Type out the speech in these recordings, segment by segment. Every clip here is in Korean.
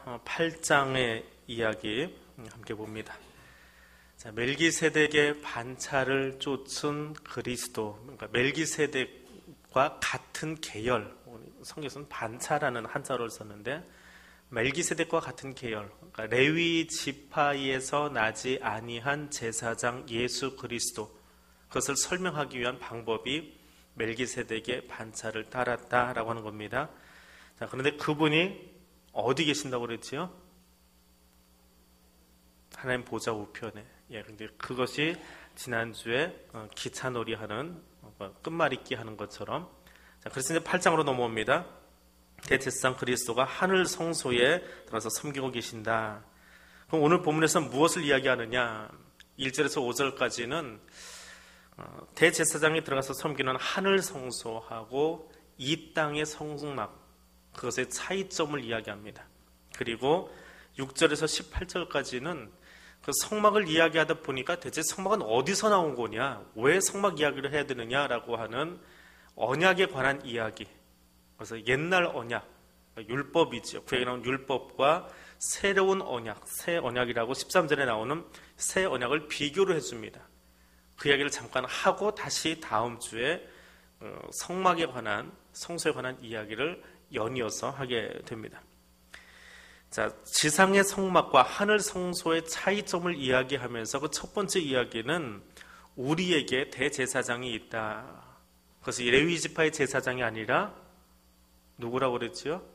8장의 이야기 함께 봅니다. 자, 멜기세덱의 반차를 쫓은 그리스도, 그러니까 멜기세덱과 같은 계열, 성경에서는 반차라는 한자어를 썼는데 멜기세덱과 같은 계열, 그러니까 레위 지파에서 나지 아니한 제사장 예수 그리스도, 그것을 설명하기 위한 방법이 멜기세덱의 반차를 따랐다라고 하는 겁니다. 자, 그런데 그분이 어디 계신다고 그랬지요? 하나님 보좌 우편에. 근데 그것이 지난주에 기차놀이 하는, 끝말잇기 하는 것처럼. 자, 그래서 이제 8장으로 넘어옵니다. 대제사장 그리스도가 하늘 성소에 들어가서 섬기고 계신다. 그럼 오늘 본문에서 무엇을 이야기하느냐? 1절에서 5절까지는 대제사장이 들어가서 섬기는 하늘 성소하고 이 땅의 성막, 그것의 차이점을 이야기합니다. 그리고 6절에서 18절까지는 그 성막을 이야기하다 보니까 대체 성막은 어디서 나온 거냐, 왜 성막 이야기를 해야 되느냐라고 하는 언약에 관한 이야기. 그래서 옛날 언약, 율법이죠. 구약에 나온 율법과 새로운 언약, 새 언약이라고 13절에 나오는 새 언약을 비교를 해줍니다. 그 이야기를 잠깐 하고 다시 다음 주에 성막에 관한, 성소에 관한 이야기를 연이어서 하게 됩니다. 자, 지상의 성막과 하늘 성소의 차이점을 이야기하면서 그 첫 번째 이야기는 우리에게 대제사장이 있다. 그래서 레위 지파의 제사장이 아니라 누구라고 그랬죠?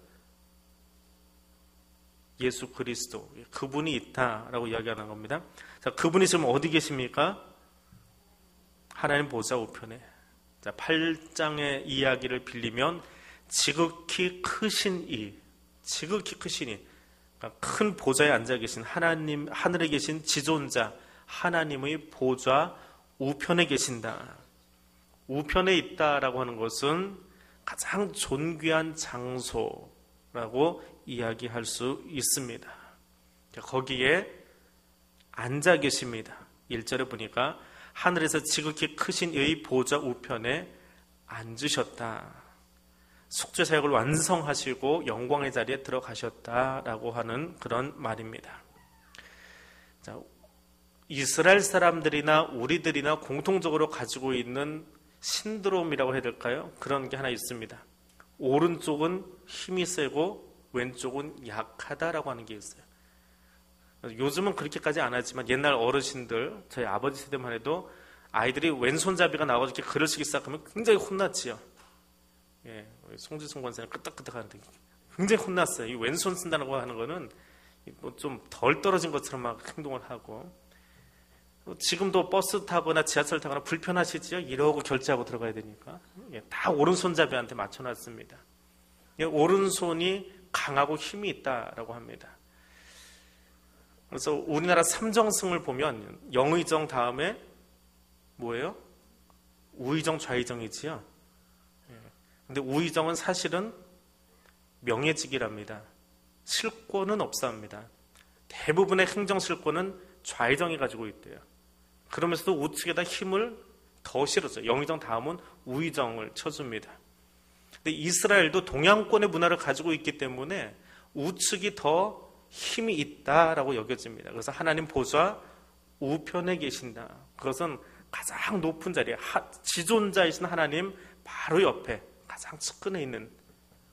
예수 그리스도, 그분이 있다라고 이야기하는 겁니다. 자, 그분이 지금 어디 계십니까? 하나님 보좌 우편에. 자, 8장의 이야기를 빌리면 지극히 크신 이, 그러니까 큰 보좌에 앉아 계신 하나님, 하늘에 계신 지존자 하나님의 보좌 우편에 계신다. 우편에 있다라고 하는 것은 가장 존귀한 장소라고 이야기할 수 있습니다. 거기에 앉아 계십니다. 1절에 보니까 하늘에서 지극히 크신 이의 보좌 우편에 앉으셨다. 속죄 사역을 완성하시고 영광의 자리에 들어가셨다라고 하는 그런 말입니다. 자, 이스라엘 사람들이나 우리들이나 공통적으로 가지고 있는 신드롬이라고 해야 될까요? 그런 게 하나 있습니다. 오른쪽은 힘이 세고 왼쪽은 약하다라고 하는 게 있어요. 요즘은 그렇게까지 안 하지만 옛날 어르신들, 저희 아버지 세대만 해도 아이들이 왼손잡이가 나와서 이렇게 글을 쓰기 시작하면 굉장히 혼났지요. 송지순 권사님 끄떡끄떡 하는데 굉장히 혼났어요. 이 왼손 쓴다고 하는 거는 뭐 좀 덜 떨어진 것처럼 막 행동을 하고, 지금도 버스 타거나 지하철 타거나 불편하시지요? 이러고 결제하고 들어가야 되니까. 다 오른손잡이한테 맞춰놨습니다. 오른손이 강하고 힘이 있다라고 합니다. 그래서 우리나라 삼정승을 보면 영의정 다음에 뭐예요? 우의정, 좌의정이지요. 근데 우의정은 사실은 명예직이랍니다. 실권은 없사옵니다. 대부분의 행정실권은 좌의정이 가지고 있대요. 그러면서도 우측에다 힘을 더 실었어요. 영의정 다음은 우의정을 쳐줍니다. 근데 이스라엘도 동양권의 문화를 가지고 있기 때문에 우측이 더 힘이 있다라고 여겨집니다. 그래서 하나님 보좌 우편에 계신다. 그것은 가장 높은 자리에 지존자이신 하나님 바로 옆에 가장 측근에 있는,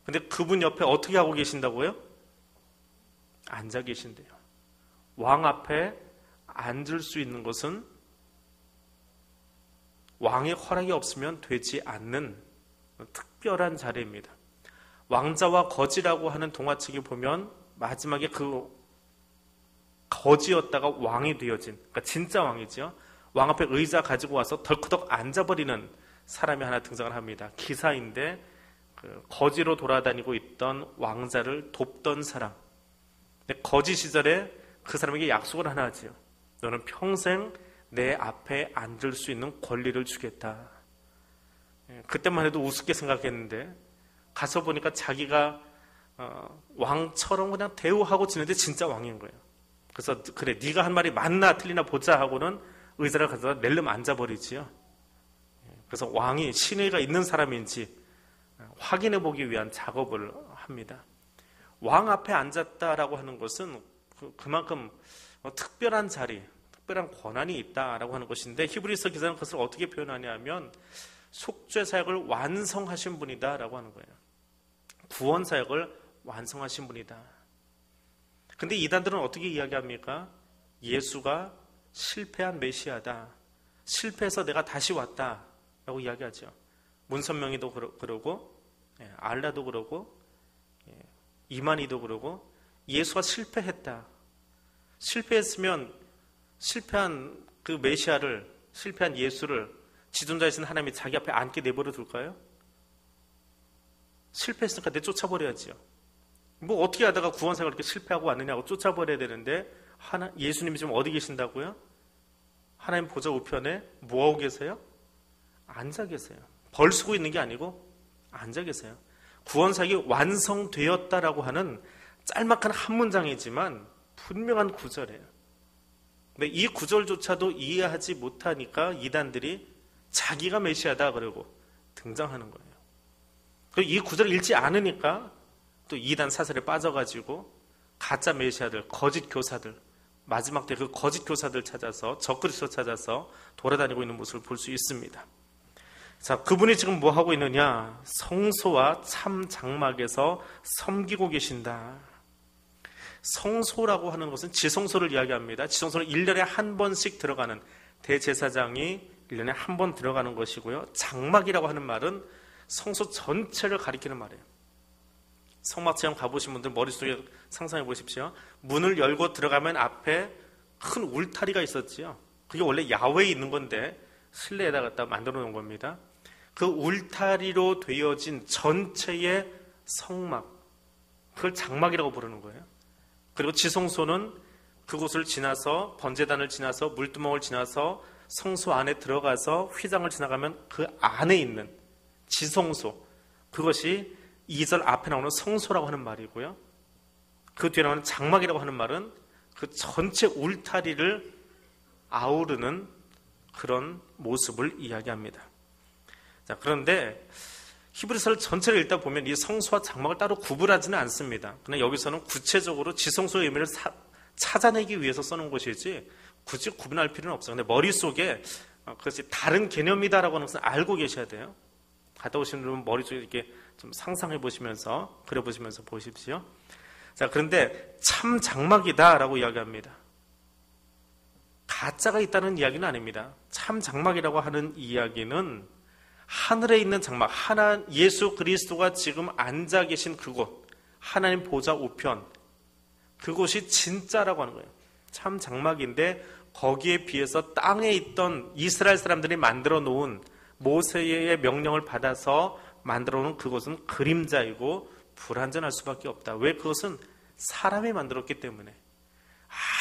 근데 그분 옆에 어떻게 하고 계신다고요? 앉아 계신대요. 왕 앞에 앉을 수 있는 것은 왕의 허락이 없으면 되지 않는 특별한 자리입니다. 왕자와 거지라고 하는 동화책에 보면 마지막에 그 거지였다가 왕이 되어진, 그러니까 진짜 왕이죠. 왕 앞에 의자 가지고 와서 덜커덕 앉아버리는 사람이 하나 등장을 합니다. 기사인데 그 거지로 돌아다니고 있던 왕자를 돕던 사람. 근데 거지 시절에 그 사람에게 약속을 하나 하지요. 너는 평생 내 앞에 앉을 수 있는 권리를 주겠다. 그때만 해도 우습게 생각했는데 가서 보니까 자기가 왕처럼 그냥 대우하고 지내는데 진짜 왕인 거예요. 그래서 그래, 네가 한 말이 맞나 틀리나 보자 하고는 의자를 가져다 낼름 앉아버리지요. 그래서 왕이 신의가 있는 사람인지 확인해 보기 위한 작업을 합니다. 왕 앞에 앉았다라고 하는 것은 그만큼 특별한 자리, 특별한 권한이 있다라고 하는 것인데, 히브리서 기자는 그것을 어떻게 표현하냐면 속죄 사역을 완성하신 분이다라고 하는 거예요. 구원 사역을 완성하신 분이다. 근데 이단들은 어떻게 이야기합니까? 예수가 실패한 메시아다. 실패해서 내가 다시 왔다 라고 이야기하죠. 문선명이도 그러고, 알라도 그러고, 이만희도 그러고, 예수가 실패했다. 실패했으면 실패한 그 메시아를, 실패한 예수를 지존자이신 하나님이 자기 앞에 앉게 내버려 둘까요? 실패했으니까 내쫓아버려야지요. 뭐 어떻게 하다가 구원사가 그렇게 실패하고 왔느냐고 쫓아버려야 되는데, 예수님이 지금 어디 계신다고요? 하나님 보좌 우편에 뭐하고 계세요? 앉아 계세요. 벌 쓰고 있는 게 아니고 앉아 계세요. 구원사역이 완성되었다라고 하는 짤막한 한 문장이지만 분명한 구절이에요. 근데 이 구절조차도 이해하지 못하니까 이단들이 자기가 메시아다 그러고 등장하는 거예요. 그리고 이 구절을 읽지 않으니까 또 이단 사설에 빠져가지고 가짜 메시아들, 거짓 교사들, 마지막 때 그 거짓 교사들 찾아서, 적그리스도 찾아서 돌아다니고 있는 모습을 볼 수 있습니다. 자, 그분이 지금 뭐 하고 있느냐? 성소와 참 장막에서 섬기고 계신다. 성소라고 하는 것은 지성소를 이야기합니다. 지성소는 1년에 한 번씩 들어가는, 대제사장이 1년에 한 번 들어가는 것이고요. 장막이라고 하는 말은 성소 전체를 가리키는 말이에요. 성막 체험 가보신 분들 머릿속에 상상해 보십시오. 문을 열고 들어가면 앞에 큰 울타리가 있었지요. 그게 원래 야외에 있는 건데 실내에다 갖다 만들어 놓은 겁니다. 그 울타리로 되어진 전체의 성막, 그걸 장막이라고 부르는 거예요. 그리고 지성소는 그곳을 지나서, 번제단을 지나서, 물두멍을 지나서 성소 안에 들어가서 휘장을 지나가면 그 안에 있는 지성소, 그것이 2절 앞에 나오는 성소라고 하는 말이고요. 그 뒤에 나오는 장막이라고 하는 말은 그 전체 울타리를 아우르는 그런 모습을 이야기합니다. 자, 그런데 히브리서를 전체를 읽다 보면 이 성소와 장막을 따로 구분하지는 않습니다. 그러나 여기서는 구체적으로 지성소의 의미를 찾아내기 위해서 써놓은 것이지 굳이 구분할 필요는 없어요. 근데 머릿속에 그것이 다른 개념이다라고 하는 것을 알고 계셔야 돼요. 갔다 오신 분은 머릿속에 이렇게 좀 상상해 보시면서, 그려보시면서 보십시오. 자, 그런데 참 장막이다라고 이야기합니다. 가짜가 있다는 이야기는 아닙니다. 참 장막이라고 하는 이야기는 하늘에 있는 장막, 예수 그리스도가 지금 앉아 계신 그곳, 하나님 보좌 우편, 그곳이 진짜라고 하는 거예요. 참 장막인데 거기에 비해서 땅에 있던 이스라엘 사람들이 만들어 놓은, 모세의 명령을 받아서 만들어 놓은 그것은 그림자이고 불완전할 수밖에 없다. 왜? 그것은 사람이 만들었기 때문에.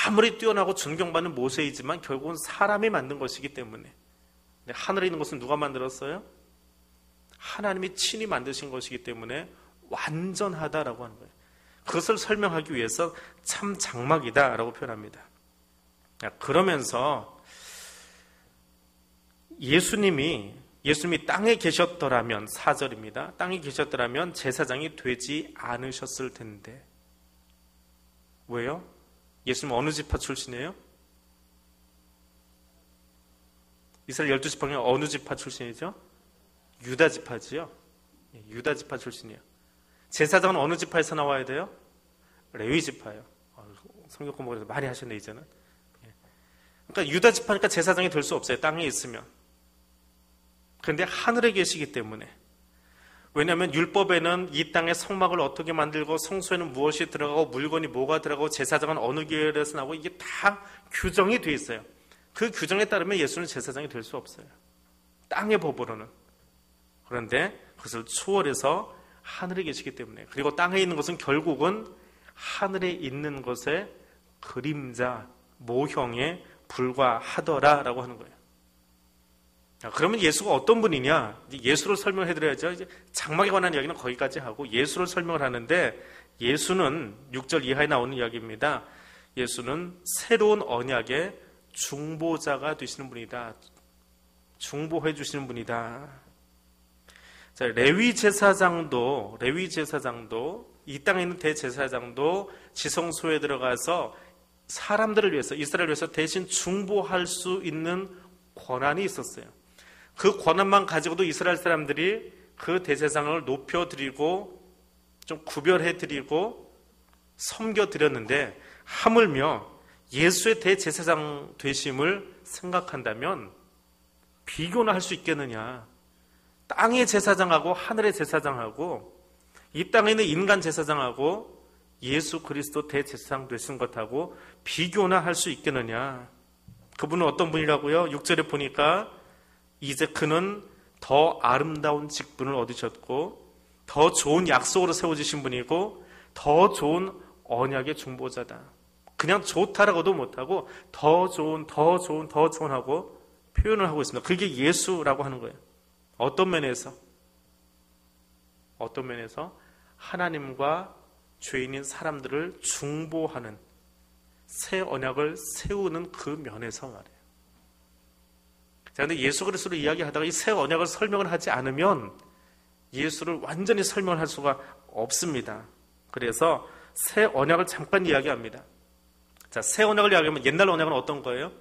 아무리 뛰어나고 존경받는 모세이지만 결국은 사람이 만든 것이기 때문에. 하늘에 있는 것은 누가 만들었어요? 하나님이 친히 만드신 것이기 때문에 완전하다라고 하는 거예요. 그것을 설명하기 위해서 참 장막이다라고 표현합니다. 그러면서 예수님이 땅에 계셨더라면, 4절입니다. 땅에 계셨더라면 제사장이 되지 않으셨을 텐데. 왜요? 예수님 어느 지파 출신이에요? 이스라엘 12지파 중에 어느 지파 출신이죠? 유다 지파지요. 유다 지파 출신이에요. 제사장은 어느 지파에서 나와야 돼요? 레위 지파예요. 성경 공부를 많이 하셨네 이제는. 그러니까 유다 지파니까 제사장이 될 수 없어요. 땅에 있으면. 그런데 하늘에 계시기 때문에. 왜냐하면 율법에는 이 땅의 성막을 어떻게 만들고, 성소에는 무엇이 들어가고, 물건이 뭐가 들어가고, 제사장은 어느 계열에서 나오고, 이게 다 규정이 돼 있어요. 그 규정에 따르면 예수는 제사장이 될 수 없어요. 땅의 법으로는. 그런데 그것을 초월해서 하늘에 계시기 때문에. 그리고 땅에 있는 것은 결국은 하늘에 있는 것의 그림자, 모형에 불과하더라라고 하는 거예요. 그러면 예수가 어떤 분이냐? 예수를 설명해 드려야죠. 이제 장막에 관한 이야기는 거기까지 하고 예수를 설명을 하는데, 예수는 6절 이하에 나오는 이야기입니다. 예수는 새로운 언약의 중보자가 되시는 분이다. 중보해 주시는 분이다. 자, 레위 제사장도 이 땅에 있는 대제사장도 지성소에 들어가서 사람들을 위해서, 이스라엘을 위해서 대신 중보할 수 있는 권한이 있었어요. 그 권한만 가지고도 이스라엘 사람들이 그 대제사장을 높여드리고 좀 구별해드리고 섬겨드렸는데, 하물며 예수의 대제사장 되심을 생각한다면 비교나 할 수 있겠느냐. 땅의 제사장하고 하늘의 제사장하고 이 땅에 있는 인간 제사장하고 예수 그리스도 대제사장 되신 것하고 비교나 할 수 있겠느냐. 그분은 어떤 분이라고요? 6절에 보니까 이제 그는 더 아름다운 직분을 얻으셨고 더 좋은 약속으로 세워지신 분이고 더 좋은 언약의 중보자다. 그냥 좋다라고도 못하고 더 좋은 하고 표현을 하고 있습니다. 그게 예수라고 하는 거예요. 어떤 면에서 하나님과 죄인인 사람들을 중보하는 새 언약을 세우는 그 면에서 말이에요. 자, 근데 예수 그리스도를 이야기하다가 이 새 언약을 설명을 하지 않으면 예수를 완전히 설명을 할 수가 없습니다. 그래서 새 언약을 잠깐 이야기합니다. 자, 새 언약을 이야기하면 옛날 언약은 어떤 거예요?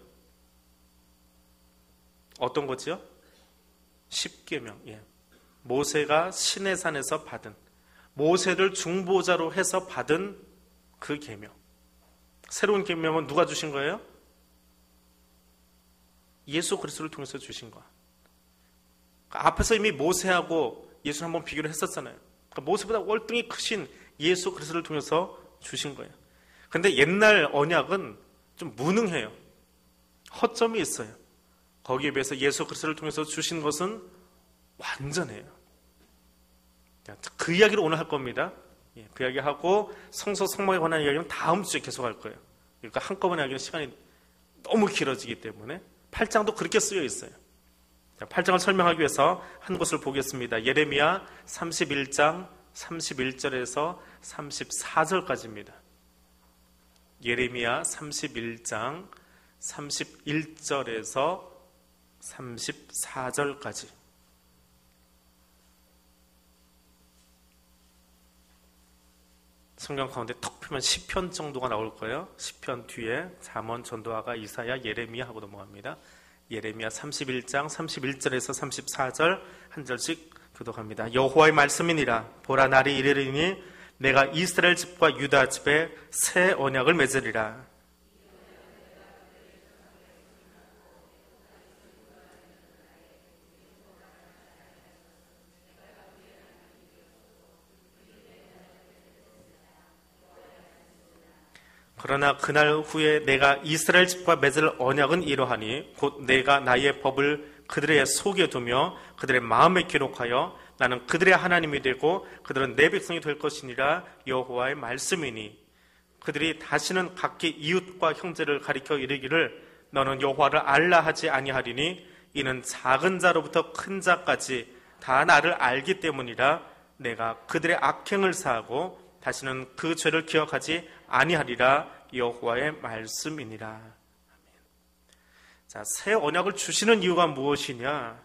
어떤 거지요? 십계명. 예. 모세가 시내산에서 받은, 모세를 중보자로 해서 받은 그 계명. 새로운 계명은 누가 주신 거예요? 예수 그리스도를 통해서 주신 거. 그러니까 앞에서 이미 모세하고 예수를 한번 비교를 했었잖아요. 그러니까 모세보다 월등히 크신 예수 그리스도를 통해서 주신 거예요. 그런데 옛날 언약은 좀 무능해요. 허점이 있어요. 거기에 비해서 예수 그리스도를 통해서 주신 것은 완전해요. 그 이야기를 오늘 할 겁니다. 그 이야기하고 성소 성막에 관한 이야기는 다음 주에 계속 할 거예요. 그러니까 한꺼번에 하기는 시간이 너무 길어지기 때문에 8장도 그렇게 쓰여 있어요. 8장을 설명하기 위해서 한 곳을 보겠습니다. 예레미야 31장 31절에서 34절까지입니다. 예레미야 31장 31절에서 34절까지. 성경 가운데 턱 펴면 시편 정도가 나올 거예요. 시편 뒤에 잠언, 전도하가, 이사야, 예레미야 하고 넘어갑니다. 예레미야 31장 31절에서 34절 한 절씩 교독합니다. 여호와의 말씀이니라. 보라, 날이 이르리니 내가 이스라엘 집과 유다 집에 새 언약을 맺으리라. 그러나 그날 후에 내가 이스라엘 집과 맺을 언약은 이러하니 곧 내가 나의 법을 그들의 속에 두며 그들의 마음에 기록하여 나는 그들의 하나님이 되고 그들은 내 백성이 될 것이니라. 여호와의 말씀이니 그들이 다시는 각기 이웃과 형제를 가리켜 이르기를 너는 여호와를 알라 하지 아니하리니 이는 작은 자로부터 큰 자까지 다 나를 알기 때문이라. 내가 그들의 악행을 사하고 다시는 그 죄를 기억하지 아니하리라. 여호와의 말씀이니라. 아멘. 자, 새 언약을 주시는 이유가 무엇이냐?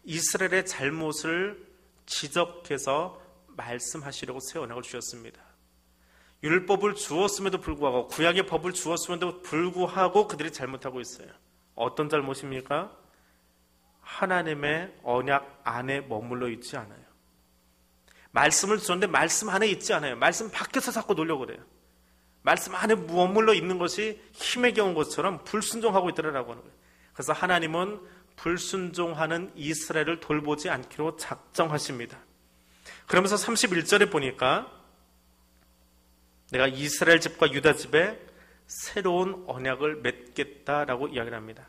이스라엘의 잘못을 지적해서 말씀하시려고 새 언약을 주셨습니다. 율법을 주었음에도 불구하고, 구약의 법을 주었음에도 불구하고 그들이 잘못하고 있어요. 어떤 잘못입니까? 하나님의 언약 안에 머물러 있지 않아요. 말씀을 주었는데 말씀 안에 있지 않아요. 말씀 밖에서 자꾸 놀려고 그래요. 말씀 안에 머물러 있는 것이 힘에 겨운 것처럼 불순종하고 있더라라고 하는 거예요. 그래서 하나님은 불순종하는 이스라엘을 돌보지 않기로 작정하십니다. 그러면서 31절에 보니까 내가 이스라엘 집과 유다 집에 새로운 언약을 맺겠다라고 이야기를 합니다.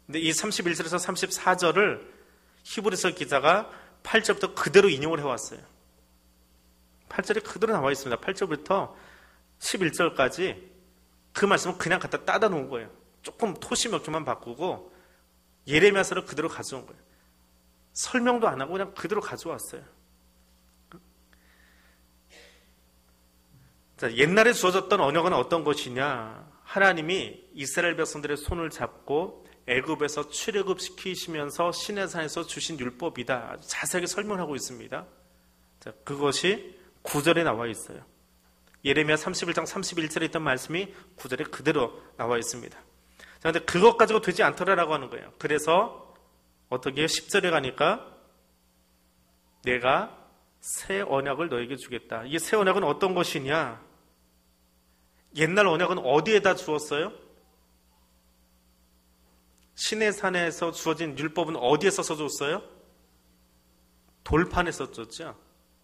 근데 이 31절에서 34절을 히브리서 기자가 8절부터 그대로 인용을 해왔어요. 8절에 그대로 나와 있습니다. 8절부터 11절까지 그 말씀을 그냥 갖다 따다 놓은 거예요. 조금 토시 몇 개만 바꾸고 예레미야서를 그대로 가져온 거예요. 설명도 안 하고 그냥 그대로 가져왔어요. 자, 옛날에 주어졌던 언약은 어떤 것이냐? 하나님이 이스라엘 백성들의 손을 잡고 애굽에서 출애굽시키시면서 시내산에서 주신 율법이다. 아주 자세하게 설명하고 있습니다. 자, 그것이 9절에 나와 있어요. 예레미야 31장 31절에 있던 말씀이 9절에 그대로 나와 있습니다. 자, 근데 그것 가지고 되지 않더라라고 하는 거예요. 그래서 어떻게 10절에 가니까 내가 새 언약을 너에게 주겠다. 이게 새 언약은 어떤 것이냐? 옛날 언약은 어디에다 주었어요? 시내산에서 주어진 율법은 어디에 써서 줬어요? 돌판에 썼죠.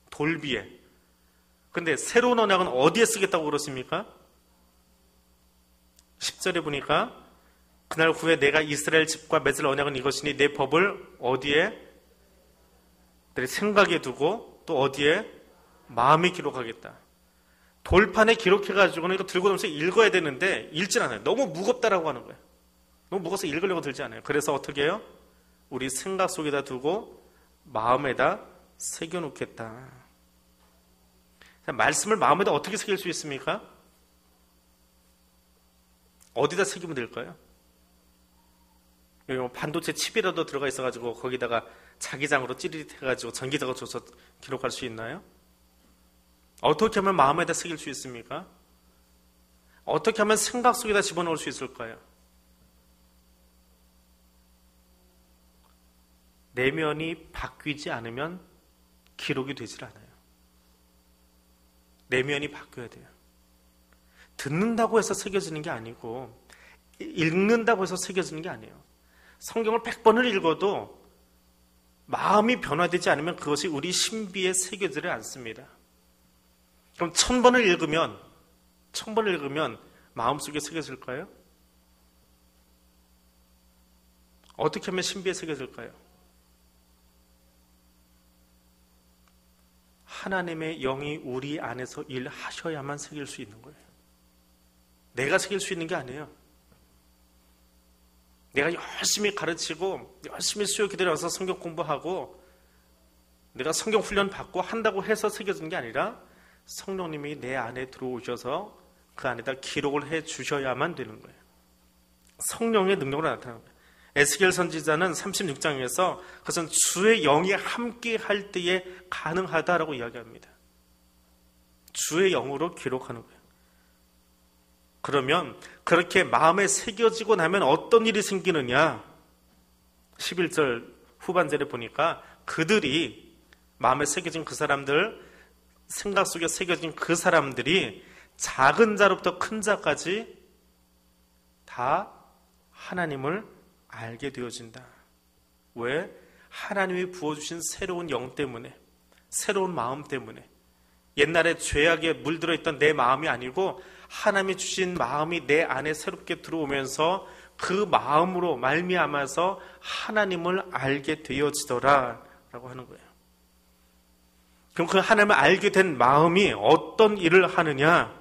돌 위에. 근데 새로운 언약은 어디에 쓰겠다고 그러십니까? 10절에 보니까 그날 후에 내가 이스라엘 집과 맺을 언약은 이것이니 내 법을 어디에? 내 생각에 두고 또 어디에? 마음에 기록하겠다. 돌판에 기록해가지고는 이거 들고 다니면서 읽어야 되는데 읽질 않아요. 너무 무겁다라고 하는 거예요. 너무 무거워서 읽으려고 들지 않아요. 그래서 어떻게 해요? 우리 생각 속에다 두고 마음에다 새겨놓겠다. 말씀을 마음에다 어떻게 새길 수 있습니까? 어디다 새기면 될까요? 여기 반도체 칩이라도 들어가 있어가지고 거기다가 자기장으로 찌릿해가지고 전기자가 줘서 기록할 수 있나요? 어떻게 하면 마음에다 새길 수 있습니까? 어떻게 하면 생각 속에다 집어넣을 수 있을까요? 내면이 바뀌지 않으면 기록이 되질 않아요. 내면이 바뀌어야 돼요. 듣는다고 해서 새겨지는 게 아니고 읽는다고 해서 새겨지는 게 아니에요. 성경을 100번을 읽어도 마음이 변화되지 않으면 그것이 우리 신비에 새겨지지 않습니다. 그럼 1000번을 읽으면 마음속에 새겨질까요? 어떻게 하면 신비에 새겨질까요? 하나님의 영이 우리 안에서 일하셔야만 새길 수 있는 거예요. 내가 새길 수 있는 게 아니에요. 내가 열심히 가르치고 열심히 수요 기도에 와서 성경 공부하고 내가 성경 훈련 받고 한다고 해서 새겨지는 게 아니라 성령님이 내 안에 들어오셔서 그 안에다 기록을 해 주셔야만 되는 거예요. 성령의 능력으로 나타나는 거예요. 에스겔 선지자는 36장에서 그것은 주의 영이 함께 할 때에 가능하다라고 이야기합니다. 주의 영으로 기록하는 거예요. 그러면 그렇게 마음에 새겨지고 나면 어떤 일이 생기느냐? 11절 후반절에 보니까 그들이 마음에 새겨진 그 사람들, 생각 속에 새겨진 그 사람들이 작은 자로부터 큰 자까지 다 하나님을 알게 되어진다. 왜? 하나님이 부어주신 새로운 영 때문에, 새로운 마음 때문에. 옛날에 죄악에 물들어 있던 내 마음이 아니고 하나님이 주신 마음이 내 안에 새롭게 들어오면서 그 마음으로 말미암아서 하나님을 알게 되어지더라 라고 하는 거예요. 그럼 그 하나님을 알게 된 마음이 어떤 일을 하느냐?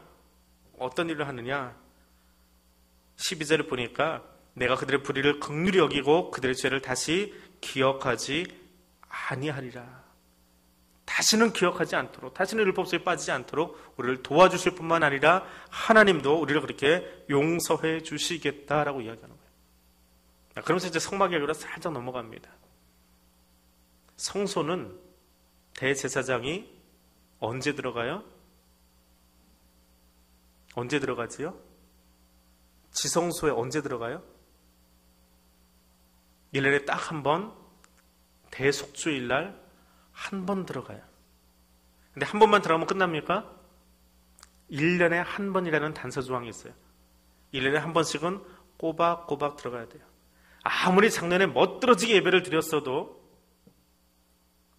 12절을 보니까 내가 그들의 불의를 긍휼히 여기고 그들의 죄를 다시 기억하지 아니하리라. 다시는 기억하지 않도록, 다시는 율법 속에 빠지지 않도록 우리를 도와주실 뿐만 아니라 하나님도 우리를 그렇게 용서해 주시겠다라고 이야기하는 거예요. 그러면서 이제 성막 이야기로 살짝 넘어갑니다. 성소는 대제사장이 언제 들어가요? 언제 들어가지요? 지성소에 언제 들어가요? 1년에 딱 한 번 대속주일 날 한 번 들어가요. 근데 한 번만 들어가면 끝납니까? 1년에 한 번이라는 단서 조항이 있어요. 1년에 한 번씩은 꼬박꼬박 들어가야 돼요. 아무리 작년에 멋들어지게 예배를 드렸어도,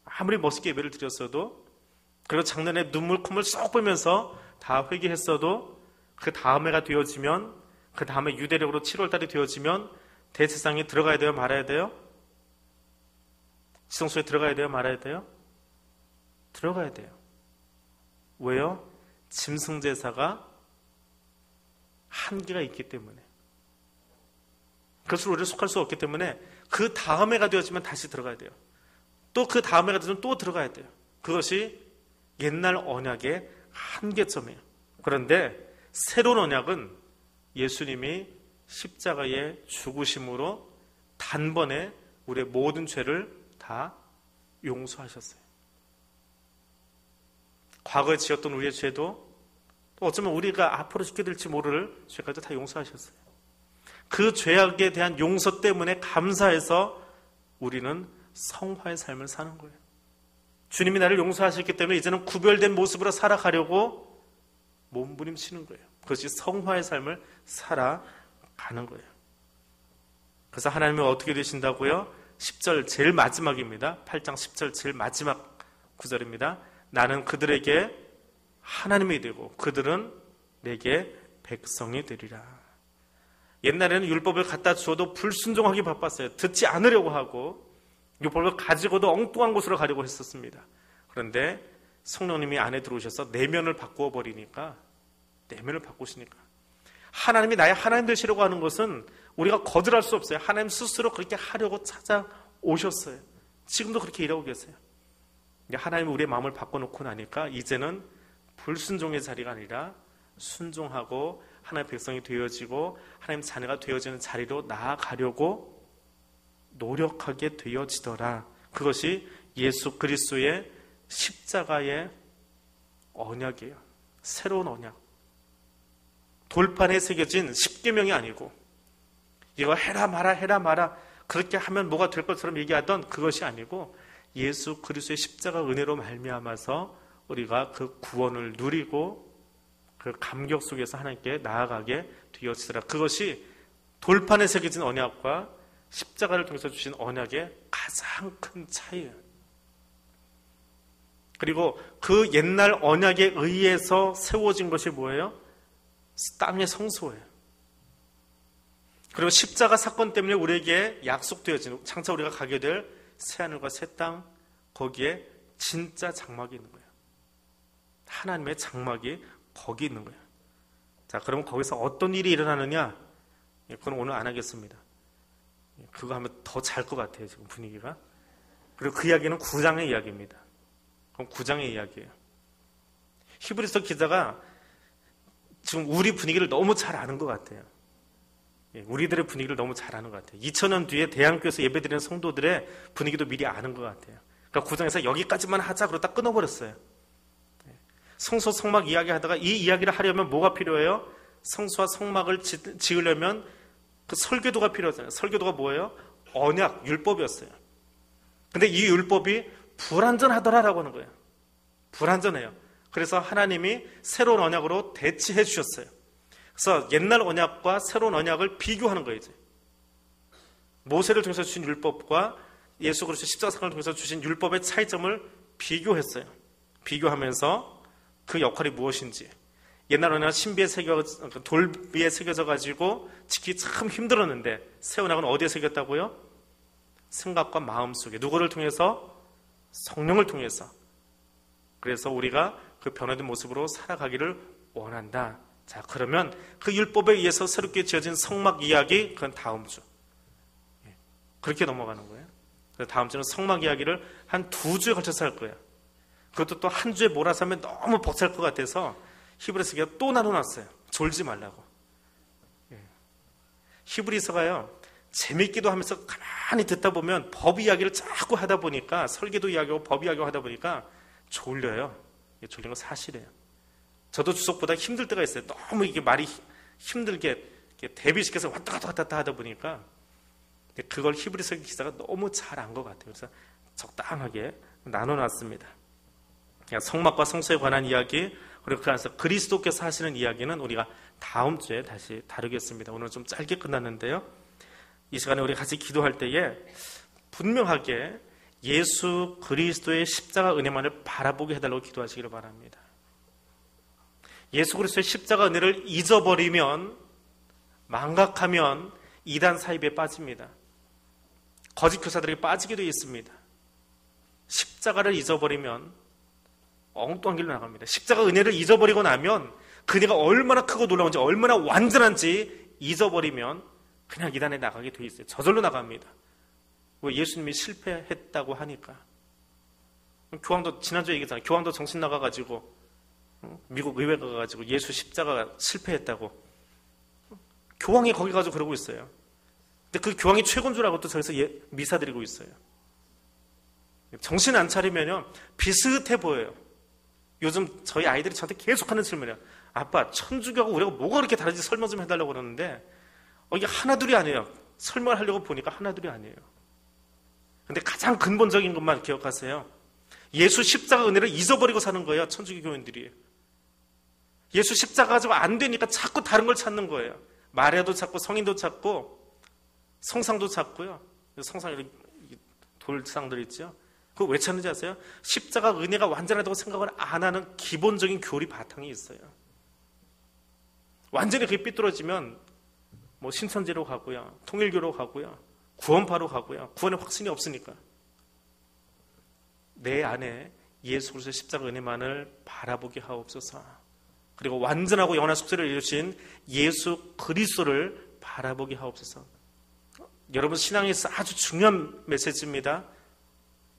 아무리 멋있게 예배를 드렸어도, 그리고 작년에 눈물 콧물 쏙 빼면서 다 회개했어도 그 다음 해가 되어지면, 그 다음에 유대력으로 7월달이 되어지면 대제사장이 들어가야 돼요? 말아야 돼요? 지성소에 들어가야 돼요? 말아야 돼요? 들어가야 돼요. 왜요? 짐승제사가 한계가 있기 때문에. 그것을 우리를 속할 수 없기 때문에 그 다음 해가 되어지면 다시 들어가야 돼요. 또 그 다음 해가 되면 또 들어가야 돼요. 그것이 옛날 언약의 한계점이에요. 그런데 새로운 언약은 예수님이 십자가의 죽으심으로 단번에 우리의 모든 죄를 다 용서하셨어요. 과거에 지었던 우리의 죄도 또 어쩌면 우리가 앞으로 짓게 될지 모를 죄까지 다 용서하셨어요. 그 죄악에 대한 용서 때문에 감사해서 우리는 성화의 삶을 사는 거예요. 주님이 나를 용서하셨기 때문에 이제는 구별된 모습으로 살아가려고 몸부림치는 거예요. 그것이 성화의 삶을 살아가는 거예요. 그래서 하나님은 어떻게 되신다고요? 10절 제일 마지막입니다. 8장 10절 제일 마지막 구절입니다. 나는 그들에게 하나님이 되고 그들은 내게 백성이 되리라. 옛날에는 율법을 갖다 주어도 불순종하기 바빴어요. 듣지 않으려고 하고 율법을 가지고도 엉뚱한 곳으로 가려고 했었습니다. 그런데 성령님이 안에 들어오셔서 내면을 바꾸어 버리니까, 내면을 바꾸시니까 하나님이 나의 하나님 되시려고 하는 것은 우리가 거절할 수 없어요. 하나님 스스로 그렇게 하려고 찾아오셨어요. 지금도 그렇게 일하고 계세요. 하나님이 우리의 마음을 바꿔놓고 나니까 이제는 불순종의 자리가 아니라 순종하고 하나님의 백성이 되어지고 하나님 자녀가 되어지는 자리로 나아가려고 노력하게 되어지더라. 그것이 예수 그리스도의 십자가의 언약이에요. 새로운 언약. 돌판에 새겨진 십계명이 아니고 이거 해라 마라 그렇게 하면 뭐가 될 것처럼 얘기하던 그것이 아니고 예수 그리스도의 십자가 은혜로 말미암아서 우리가 그 구원을 누리고 그 감격 속에서 하나님께 나아가게 되어지더라. 그것이 돌판에 새겨진 언약과 십자가를 통해서 주신 언약의 가장 큰 차이예요. 그리고 그 옛날 언약에 의해서 세워진 것이 뭐예요? 땅의 성소예요. 그리고 십자가 사건 때문에 우리에게 약속되어진 장차 우리가 가게 될 새하늘과 새 땅, 거기에 진짜 장막이 있는 거예요. 하나님의 장막이 거기 있는 거예요. 자, 그러면 거기서 어떤 일이 일어나느냐? 그건 오늘 안 하겠습니다. 그거 하면 더 잘 것 같아요, 지금 분위기가. 그리고 그 이야기는 9장의 이야기입니다. 그럼 9장의 이야기예요. 히브리서 기자가 지금 우리 분위기를 너무 잘 아는 것 같아요. 우리들의 분위기를 너무 잘 아는 것 같아요. 2000년 뒤에 대한교회에서 예배드리는 성도들의 분위기도 미리 아는 것 같아요. 그러니까 9장에서 여기까지만 하자 그러다 끊어버렸어요. 성소 성막 이야기하다가 이 이야기를 하려면 뭐가 필요해요? 성소와 성막을 지으려면 그 설교도가 필요하잖아요. 설교도가 뭐예요? 언약, 율법이었어요. 근데 이 율법이 불완전하더라라고 하는 거예요. 불완전해요. 그래서 하나님이 새로운 언약으로 대치해 주셨어요. 그래서 옛날 언약과 새로운 언약을 비교하는 거예요. 이제. 모세를 통해서 주신 율법과 예수 그리스도 십자가 사건을 통해서 주신 율법의 차이점을 비교했어요. 비교하면서 그 역할이 무엇인지. 옛날 언약은 신비에 돌비에 새겨져 가지고 지키기 참 힘들었는데 새 언약은 어디에 새겼다고요? 생각과 마음 속에. 누구를 통해서? 성령을 통해서. 그래서 우리가 그 변화된 모습으로 살아가기를 원한다. 자, 그러면 그 율법에 의해서 새롭게 지어진 성막 이야기, 그건 다음 주. 그렇게 넘어가는 거예요. 그래서 다음 주는 성막 이야기를 한 2주에 걸쳐서 할 거예요. 그것도 또 한 주에 몰아서 하면 너무 벅찰 것 같아서 히브리서가 또 나눠놨어요. 졸지 말라고. 히브리서가요, 재밌기도 하면서 가만히 듣다 보면 법 이야기를 자꾸 하다 보니까, 설계도 이야기하고 법 이야기하고 하다 보니까 졸려요. 졸린 건 사실이에요. 저도 주석보다 힘들 때가 있어요. 너무 이게 말이 힘들게 대비시켜서 왔다 갔다 하다 보니까 그걸 히브리서 기자가 너무 잘 안 것 같아요. 그래서 적당하게 나눠놨습니다. 성막과 성소에 관한 이야기, 그리고 그 안에서 그리스도께서 하시는 이야기는 우리가 다음 주에 다시 다루겠습니다. 오늘 좀 짧게 끝났는데요. 이 시간에 우리 같이 기도할 때에 분명하게 예수 그리스도의 십자가 은혜만을 바라보게 해달라고 기도하시기를 바랍니다. 예수 그리스도의 십자가 은혜를 잊어버리면, 망각하면 이단 사입에 빠집니다. 거짓 교사들에게 빠지게 되어 있습니다. 십자가를 잊어버리면 엉뚱한 길로 나갑니다. 십자가 은혜를 잊어버리고 나면 그네가 얼마나 크고 놀라운지, 얼마나 완전한지 잊어버리면 그냥 이단에 나가게 되어 있어요. 저절로 나갑니다. 왜? 예수님이 실패했다고 하니까. 교황도 지난주에 얘기했잖아요. 교황도 정신 나가가지고 미국 의회 가가지고 예수 십자가가 실패했다고. 교황이 거기 가서 그러고 있어요. 근데 그 교황이 최고인 줄 알고 또 저기서 미사 드리고 있어요. 정신 안 차리면요 비슷해 보여요. 요즘 저희 아이들이 저한테 계속하는 질문이에요. 아빠, 천주교하고 우리가 뭐가 그렇게 다른지 설명 좀 해달라고 그러는데 이게 하나둘이 아니에요. 설명을 하려고 보니까 하나둘이 아니에요. 근데 가장 근본적인 것만 기억하세요. 예수 십자가 은혜를 잊어버리고 사는 거예요. 천주교 교인들이. 예수 십자가 가지고 안 되니까 자꾸 다른 걸 찾는 거예요. 마리아도 찾고 성인도 찾고 성상도 찾고요. 성상 돌상들 있죠. 그거 왜 찾는지 아세요? 십자가 은혜가 완전하다고 생각을 안 하는 기본적인 교리 바탕이 있어요. 완전히 그게 삐뚤어지면 뭐 신천지로 가고요, 통일교로 가고요, 구원파로 가고요. 구원의 확신이 없으니까. 내 안에 예수 그리스도의 십자가 은혜만을 바라보게 하옵소서. 그리고 완전하고 영원한 속죄를 이루신 예수 그리스도를 바라보게 하옵소서. 여러분 신앙에서 아주 중요한 메시지입니다.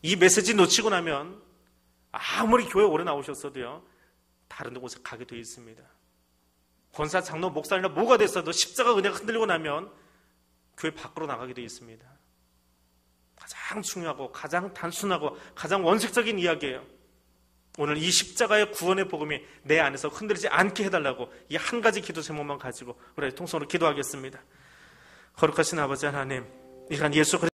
이 메시지 놓치고 나면 아무리 교회 오래 나오셨어도요, 다른 곳에 가게 되어 있습니다. 권사, 장로, 목사이나 뭐가 됐어도 십자가 은혜가 흔들리고 나면 교회 밖으로 나가게 되어 있습니다. 가장 중요하고 가장 단순하고 가장 원칙적인 이야기예요. 오늘 이 십자가의 구원의 복음이 내 안에서 흔들리지 않게 해달라고 이 한 가지 기도 제목만 가지고 우리 통성으로 기도하겠습니다. 거룩하신 아버지 하나님, 이 시간 예수 그리스도